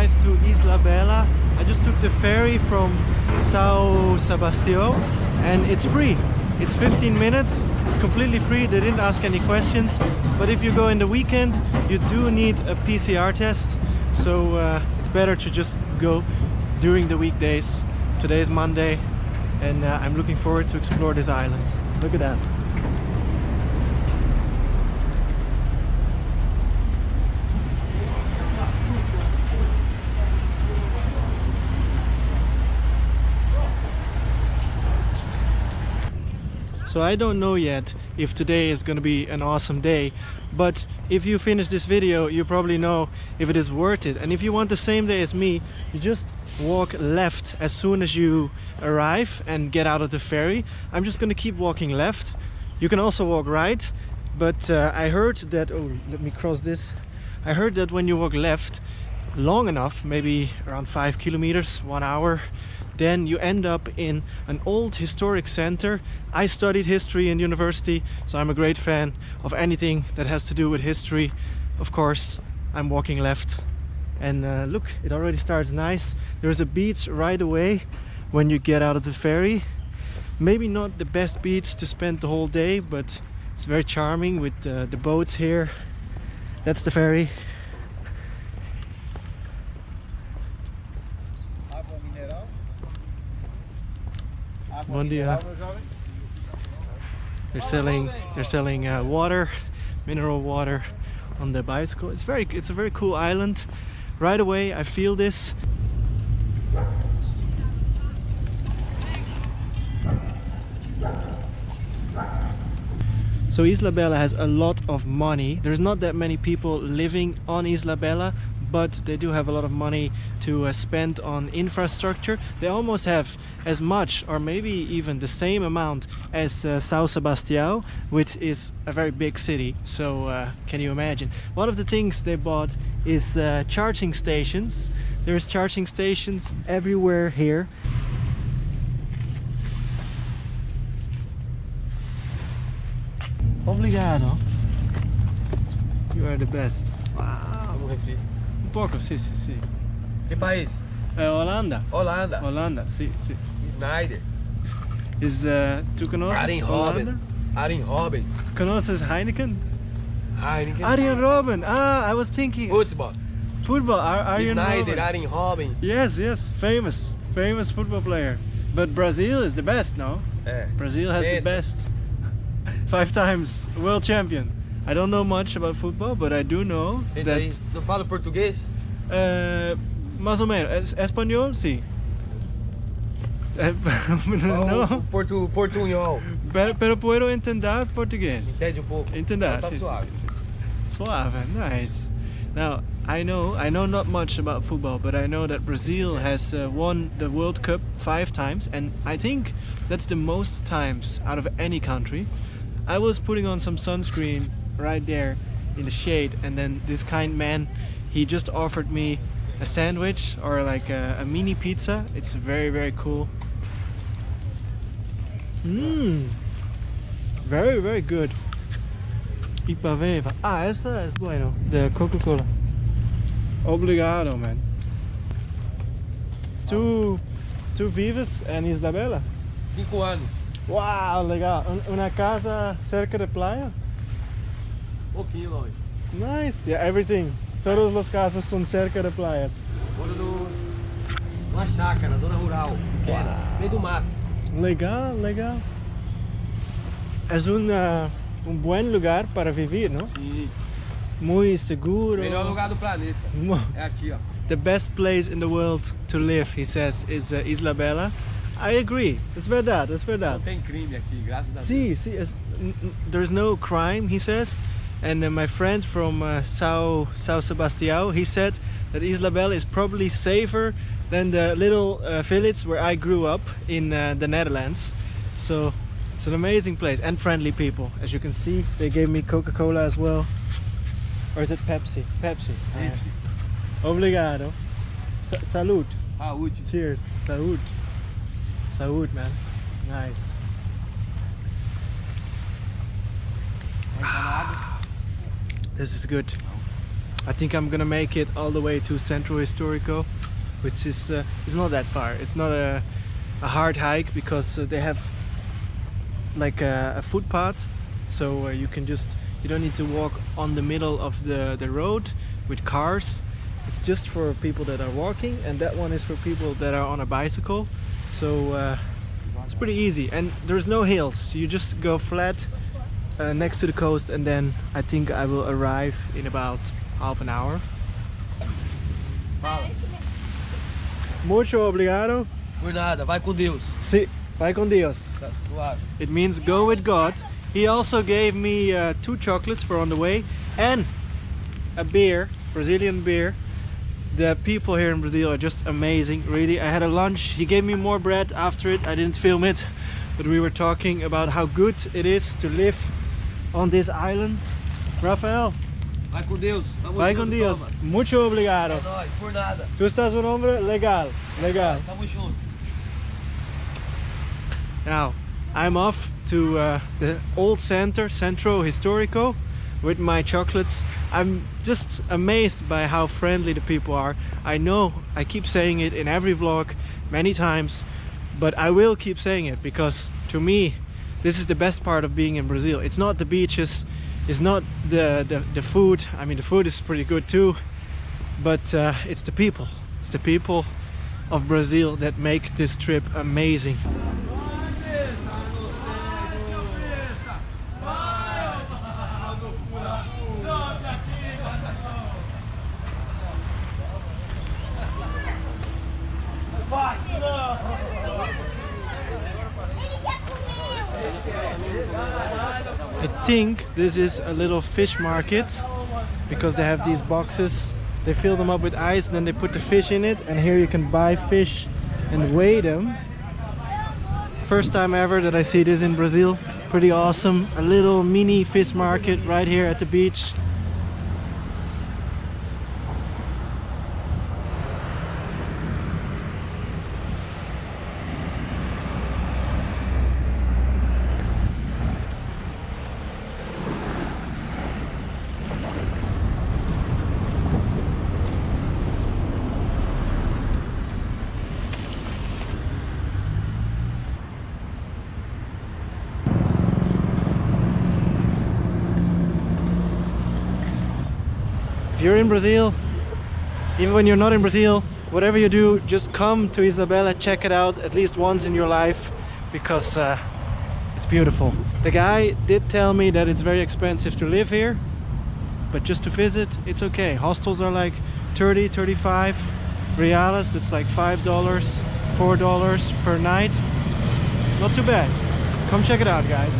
guys to Ilhabela. I just took the ferry from São Sebastião and it's free. It's 15 minutes, it's completely free, they didn't ask any questions. But if you go in the weekend, you do need a PCR test. So it's better to just go during the weekdays. Today is Monday and I'm looking forward to explore this island. Look at that. So I don't know yet if today is going to be an awesome day, but if you finish this video you probably know if it is worth it. And if you want the same day as me, you just walk left as soon as you arrive and get out of the ferry. I'm just going to keep walking left. You can also walk right, but I heard that, oh, let me cross this. I heard that when you walk left long enough, maybe around 5 kilometers, 1 hour, then you end up in an old historic center. I studied history in university, so I'm a great fan of anything that has to do with history. Of course, I'm walking left. And look, it already starts nice. There's a beach right away when you get out of the ferry. Maybe not the best beach to spend the whole day, but it's very charming with the boats here. That's the ferry. Bon dia. They're selling water, mineral water on the bicycle. It's a very cool island. Right away I feel this. So Ilhabela has a lot of money. There's not that many people living on Ilhabela, but they do have a lot of money to spend on infrastructure. They almost have as much, or maybe even the same amount as São Sebastião, which is a very big city. So can you imagine? One of the things they bought is charging stations. There's charging stations everywhere here. Obrigado. You are the best. Wow. Un poco, sì, sì, sì. Que país? Holanda. Holanda. Holanda, sì, sì. Snyder. Tu conoces Arjen Holanda? Robben. Arjen Robben. Conoces Heineken? Heineken. Arjen Robben. Ah, I was thinking. Football. Football. Arjen Snyder, Robben. Arjen Robben. Yes, yes. Famous football player. But Brazil is the best, no? Brazil has the best. 5 times world champion. I don't know much about football, but I do know that... Não fala português? Mais ou menos. Espanhol, sim. No. Portunhol. Pero puedo entender português. Entende pouco? Entender. Tá suave. Suave, nice. Now, I know not much about football, but I know that Brazil has won the World Cup 5 times, and I think that's the most times out of any country. I was putting on some sunscreen right there in the shade, and then this kind man, he just offered me a sandwich or like a mini pizza. It's very, very cool. Very, very good. Ipaveva. Ah, esta es bueno. De Coca-Cola. Obrigado, man. Tu vives em Ilhabela? 5 anos. Wow, legal. Una casa cerca de playa? Pouquinho longe. Nice. Yeah, everything. Todas as casas são cerca de praias. Moro numa chácara, zona rural, pequena, no meio do mato. Legal, legal. É bom lugar para viver, não? Sim. Muito seguro. Melhor lugar do planeta. É aqui, ó. The best place in the world to live, he says, is Ilhabela. I agree. It's verdade, it's verdade. Não tem crime aqui, graças a Deus. See, there's no crime, he says. And my friend from São Sebastião, he said that Ilhabela is probably safer than the little village where I grew up in the Netherlands. So it's an amazing place and friendly people. As you can see, they gave me Coca-Cola as well. Or is it Pepsi? Pepsi. Pepsi. Obrigado. Salud. Saúde. Cheers. Salud. Salud, man. Nice. This is good. I think I'm gonna make it all the way to Centro Historico, which is it's not that far. It's not a hard hike because they have like a footpath, so you don't need to walk on the middle of the road with cars. It's just for people that are walking, and that one is for people that are on a bicycle. So it's pretty easy, and there's no hills. You just go flat next to the coast, and then I think I will arrive in about half an hour. Mucho obrigado. Por nada, vai com Deus. Sí, vai con Dios. Tá suave. It means go with God. He also gave me 2 chocolates for on the way and a beer, Brazilian beer. The people here in Brazil are just amazing, really. I had a lunch. He gave me more bread after it. I didn't film it, but we were talking about how good it is to live on this island. Rafael, Vai com Deus. Tamo vai junto, con Dios. Thomas. Mucho obrigado. É nóis, por nada. Tu estás un hombre legal, legal. Tamo junto. Now, I'm off to the old Centro Historico, with my chocolates. I'm just amazed by how friendly the people are. I know I keep saying it in every vlog many times, but I will keep saying it because to me, this is the best part of being in Brazil. It's not the beaches, it's not the food. I mean, the food is pretty good too, but it's the people. It's the people of Brazil that make this trip amazing. I think this is a little fish market because they have these boxes. They fill them up with ice and then they put the fish in it, and here you can buy fish and weigh them. First time ever that I see this in Brazil. Pretty awesome. A little mini fish market right here at the beach. If you're in Brazil, even when you're not in Brazil, whatever you do, just come to Ilhabela, check it out at least once in your life, because it's beautiful. The guy did tell me that it's very expensive to live here, but just to visit, it's okay. Hostels are like 30, 35 reales, that's like $5, $4 per night. Not too bad. Come check it out, guys.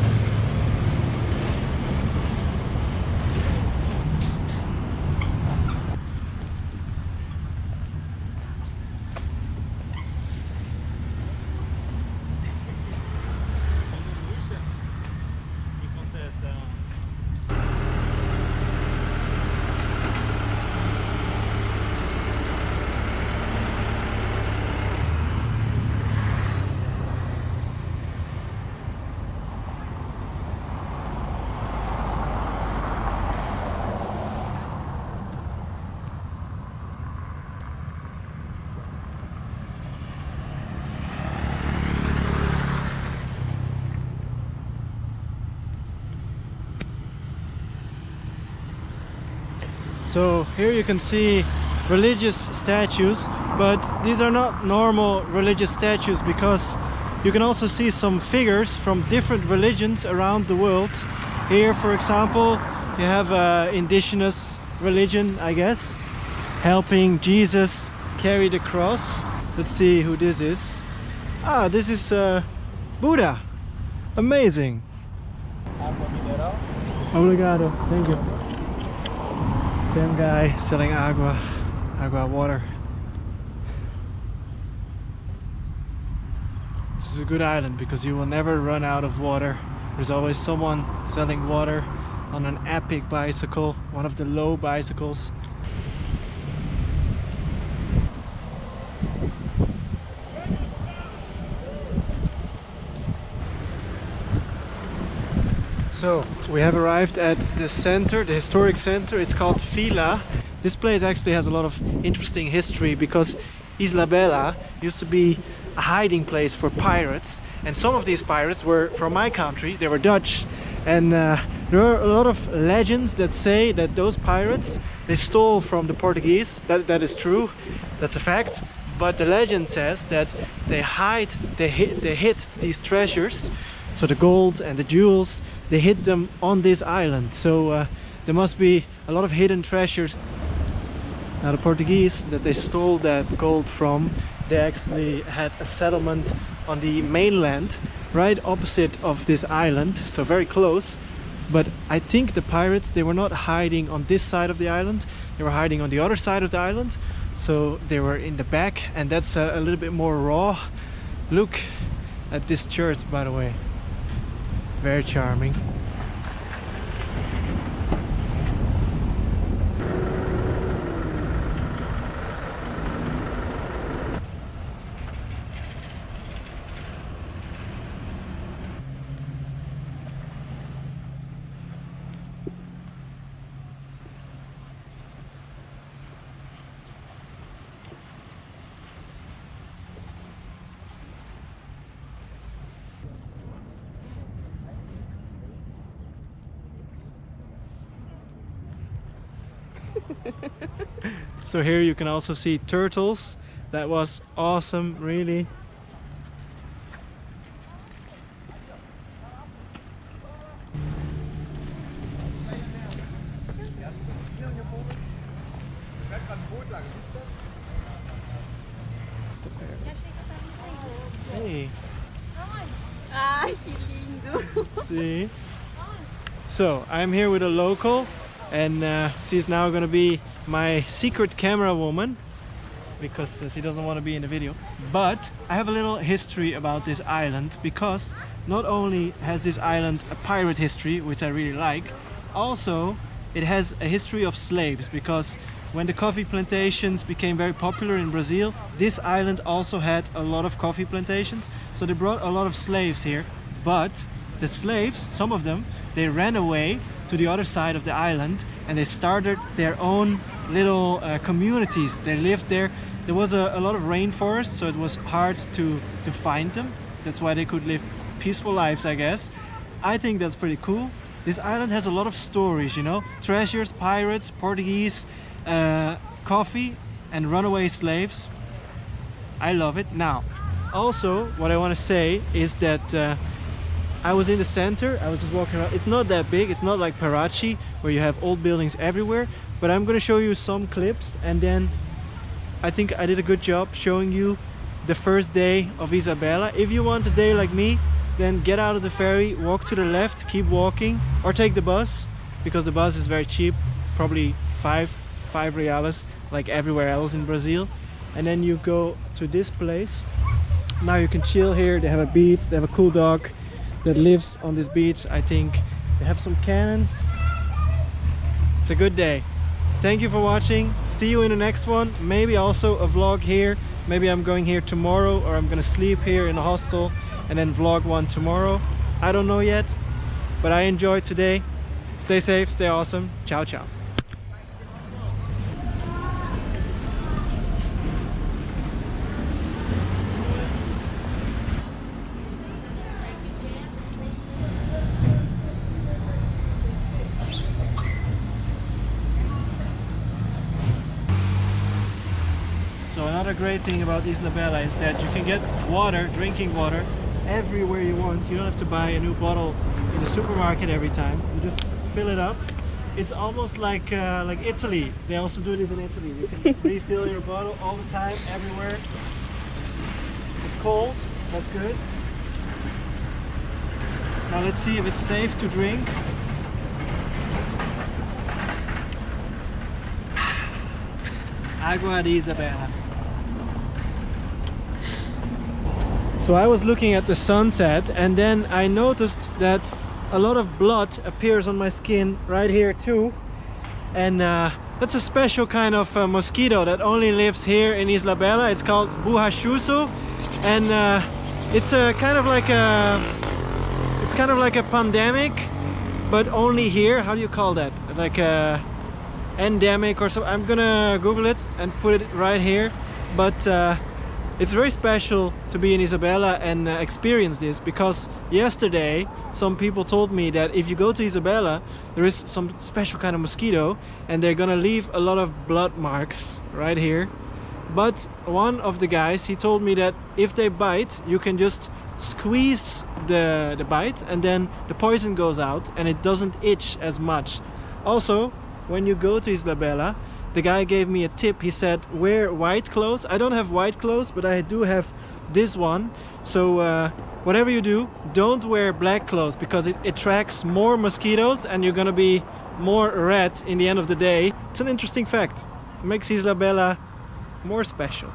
So here you can see religious statues, but these are not normal religious statues because you can also see some figures from different religions around the world. Here, for example, you have indigenous religion, I guess, helping Jesus carry the cross. Let's see who this is. Ah, this is Buddha. Amazing. Água mineral. Obrigado. Thank you. Same guy selling agua water. This is a good island because you will never run out of water. There's always someone selling water on an epic bicycle, one of the low bicycles. So we have arrived at the center, the historic center. It's called Vila. This place actually has a lot of interesting history because Ilhabela used to be a hiding place for pirates, and some of these pirates were from my country. They were Dutch, and there are a lot of legends that say that those pirates, they stole from the Portuguese. That is true, that's a fact. But the legend says that they hid these treasures, so the gold and the jewels, they hid them on this island. So there must be a lot of hidden treasures. Now the Portuguese that they stole that gold from, they actually had a settlement on the mainland right opposite of this island, so very close. But I think the pirates, they were not hiding on this side of the island, they were hiding on the other side of the island. So they were in the back, and that's a little bit more raw. Look at this church, by the way, very charming. So here you can also see turtles. That was awesome, really. Hey. Ai, que lindo! See? So I'm here with a local, and she's now gonna be my secret camera woman because she doesn't want to be in the video. But I have a little history about this island, because not only has this island a pirate history, which I really like, also it has a history of slaves, because when the coffee plantations became very popular in Brazil, this island also had a lot of coffee plantations, so they brought a lot of slaves here. But the slaves, some of them, they ran away to the other side of the island, and they started their own little communities. They lived there. There was a lot of rainforest, so it was hard to find them. That's why they could live peaceful lives, I guess. I think that's pretty cool. This island has a lot of stories, you know, treasures, pirates, Portuguese, coffee, and runaway slaves. I love it. Now, also what I want to say is that I was in the center, I was just walking around. It's not that big, it's not like Parachi where you have old buildings everywhere, but I'm gonna show you some clips, and then I think I did a good job showing you the first day of Ilhabela. If you want a day like me, then get out of the ferry, walk to the left, keep walking, or take the bus, because the bus is very cheap, probably five reais, like everywhere else in Brazil. And then you go to this place. Now you can chill here. They have a beach, they have a cool dog that lives on this beach. I think they have some cannons. It's a good day. Thank you for watching. See you in the next one. Maybe also a vlog here. Maybe I'm going here tomorrow, or I'm gonna sleep here in the hostel and then vlog one tomorrow. I don't know yet, but I enjoyed today. Stay safe, stay awesome. Ciao, ciao. So another great thing about Ilhabela is that you can get water, drinking water, everywhere you want. You don't have to buy a new bottle in the supermarket every time. You just fill it up. It's almost like Italy. They also do this in Italy. You can refill your bottle all the time, everywhere. It's cold, that's good. Now let's see if it's safe to drink. Agua de Ilhabela. So I was looking at the sunset, and then I noticed that a lot of blood appears on my skin right here too. And that's a special kind of mosquito that only lives here in Ilhabela. It's called buhachuso, and it's a kind of like a pandemic, but only here. How do you call that? Like a endemic or so. I'm gonna Google it and put it right here. But it's very special to be in Ilhabela and experience this, because yesterday some people told me that if you go to Ilhabela there is some special kind of mosquito and they're gonna leave a lot of blood marks right here. But one of the guys, he told me that if they bite, you can just squeeze the bite and then the poison goes out and it doesn't itch as much. Also, when you go to Ilhabela, the guy gave me a tip. He said wear white clothes. I don't have white clothes, but I do have this one. So whatever you do, don't wear black clothes, because it attracts more mosquitoes and you're gonna be more red in the end of the day. It's an interesting fact. It makes Ilhabela more special.